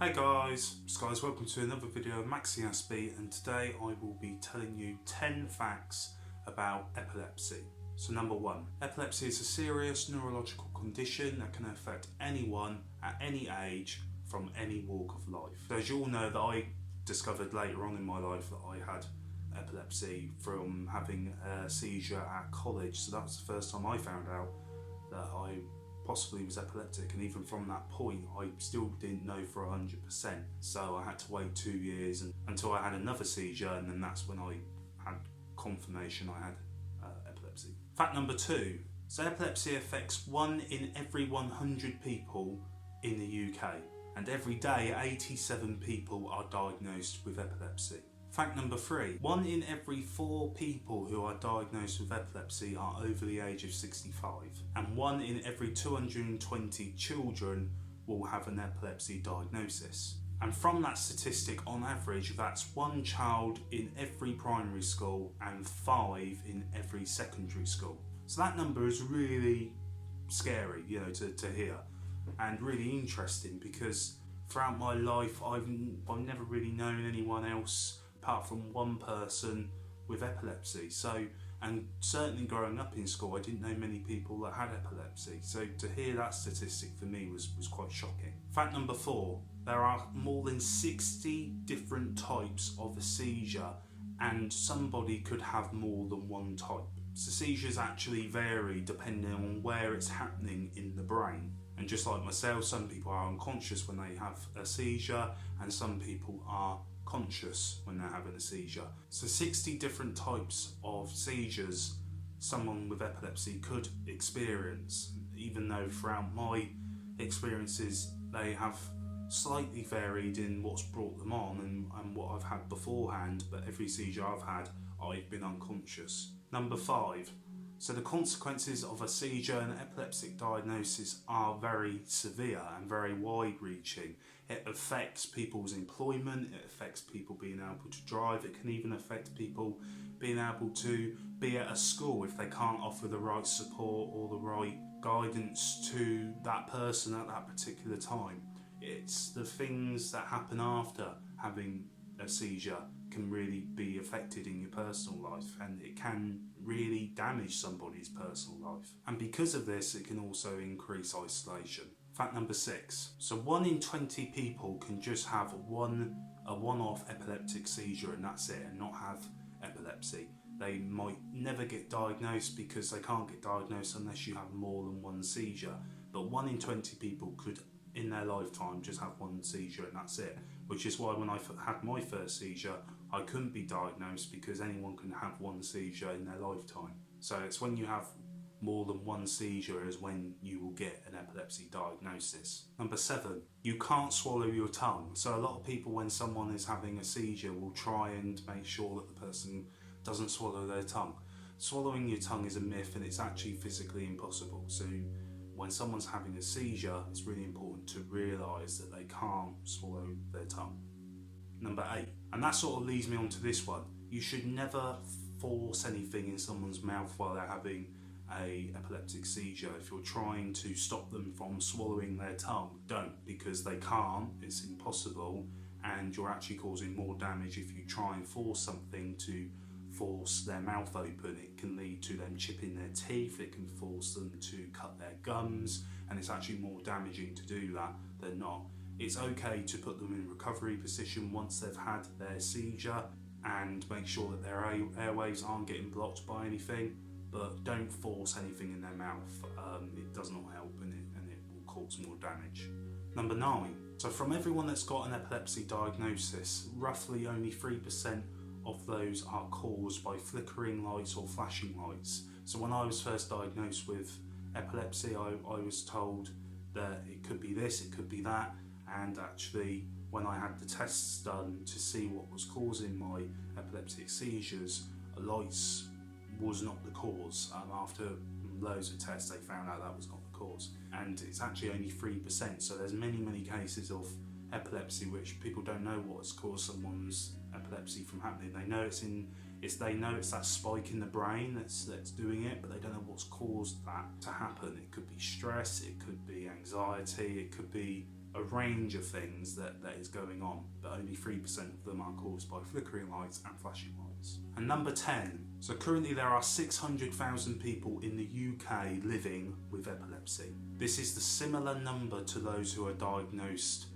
Hey guys, welcome to another video of MaxiAspie, and today I will be telling you 10 facts about epilepsy. So number 1, epilepsy is a serious neurological condition that can affect anyone at any age from any walk of life. So as you all know, that I discovered later on in my life that I had epilepsy from having a seizure at college. So that was the first time I found out that I possibly was epileptic, and even from that point I still didn't know for 100%. So I had to wait 2 years until I had another seizure, and then that's when I had confirmation I had epilepsy. Fact number 2. So epilepsy affects 1 in every 100 people in the UK, and every day 87 people are diagnosed with epilepsy. Fact number 3. 1 in every 4 people who are diagnosed with epilepsy are over the age of 65, and 1 in every 220 children will have an epilepsy diagnosis. And from that statistic, on average, that's 1 child in every primary school and 5 in every secondary school. So that number is really scary, to hear, and really interesting, because throughout my life I've never really known anyone else apart from one person with epilepsy. So, and certainly growing up in school, I didn't know many people that had epilepsy. So to hear that statistic for me was quite shocking. Fact number 4, there are more than 60 different types of a seizure, and somebody could have more than one type. So seizures actually vary depending on where it's happening in the brain. And just like myself, some people are unconscious when they have a seizure, and some people are conscious when they're having a seizure. So 60 different types of seizures someone with epilepsy could experience, even though throughout my experiences they have slightly varied in what's brought them on and what I've had beforehand, but every seizure I've had, I've been unconscious. Number 5. So the consequences of a seizure and epileptic diagnosis are very severe and very wide-reaching. It affects people's employment, it affects people being able to drive, it can even affect people being able to be at a school if they can't offer the right support or the right guidance to that person at that particular time. It's the things that happen after having a seizure can really be affected in your personal life, and it can really damage somebody's personal life. And because of this, it can also increase isolation. Fact number 6. So 1 in 20 people can just have a one-off epileptic seizure, and that's it, and not have epilepsy. They might never get diagnosed because they can't get diagnosed unless you have more than one seizure. But 1 in 20 people could in their lifetime just have one seizure, and that's it. Which is why when I had my first seizure, I couldn't be diagnosed, because anyone can have one seizure in their lifetime. So it's when you have more than one seizure is when you will get an epilepsy diagnosis. Number 7, you can't swallow your tongue. So a lot of people, when someone is having a seizure, will try and make sure that the person doesn't swallow their tongue. Swallowing your tongue is a myth, and it's actually physically impossible. So when someone's having a seizure, it's really important to realise that they can't swallow their tongue. Number 8, and that sort of leads me on to this one. You should never force anything in someone's mouth while they're having a epileptic seizure. If you're trying to stop them from swallowing their tongue, don't, because they can't, it's impossible, and you're actually causing more damage if you try and force something to force their mouth open. It can lead to them chipping their teeth, it can force them to cut their gums, and it's actually more damaging to do that than not. It's okay to put them in recovery position once they've had their seizure and make sure that their airwaves aren't getting blocked by anything, but don't force anything in their mouth. It does not help, and it will cause more damage. Number 9. So from everyone that's got an epilepsy diagnosis, roughly only 3% of those are caused by flickering lights or flashing lights. So when I was first diagnosed with epilepsy, I was told that it could be this, it could be that, and actually when I had the tests done to see what was causing my epileptic seizures, lights was not the cause. After loads of tests, they found out that was not the cause, and it's actually only 3%. So there's many cases of epilepsy which people don't know what's caused someone's epilepsy from happening. They know it's that spike in the brain that's doing it, but they don't know what's caused that to happen. It could be stress, it could be anxiety, it could be a range of things that is going on, but only 3% of them are caused by flickering lights and flashing lights. And number 10, so currently there are 600,000 people in the UK living with epilepsy. This is the similar number to those who are diagnosed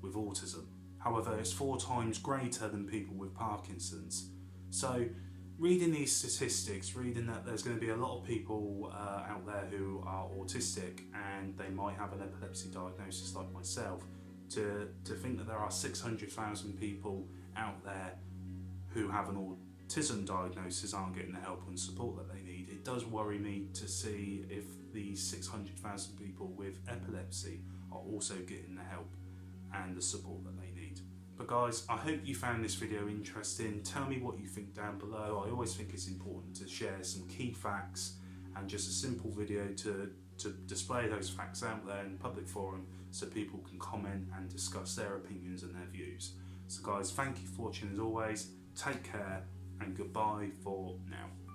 with autism. However, it's 4 times greater than people with Parkinson's. So reading these statistics, reading that there's going to be a lot of people out there who are autistic and they might have an epilepsy diagnosis like myself, to think that there are 600,000 people out there who have an autism diagnosis aren't getting the help and support that they need, it does worry me to see if these 600,000 people with epilepsy are also getting the help and the support that they need. But guys, I hope you found this video interesting. Tell me what you think down below. I always think it's important to share some key facts and just a simple video to display those facts out there in public forum so people can comment and discuss their opinions and their views. So guys, thank you for watching as always. Take care and goodbye for now.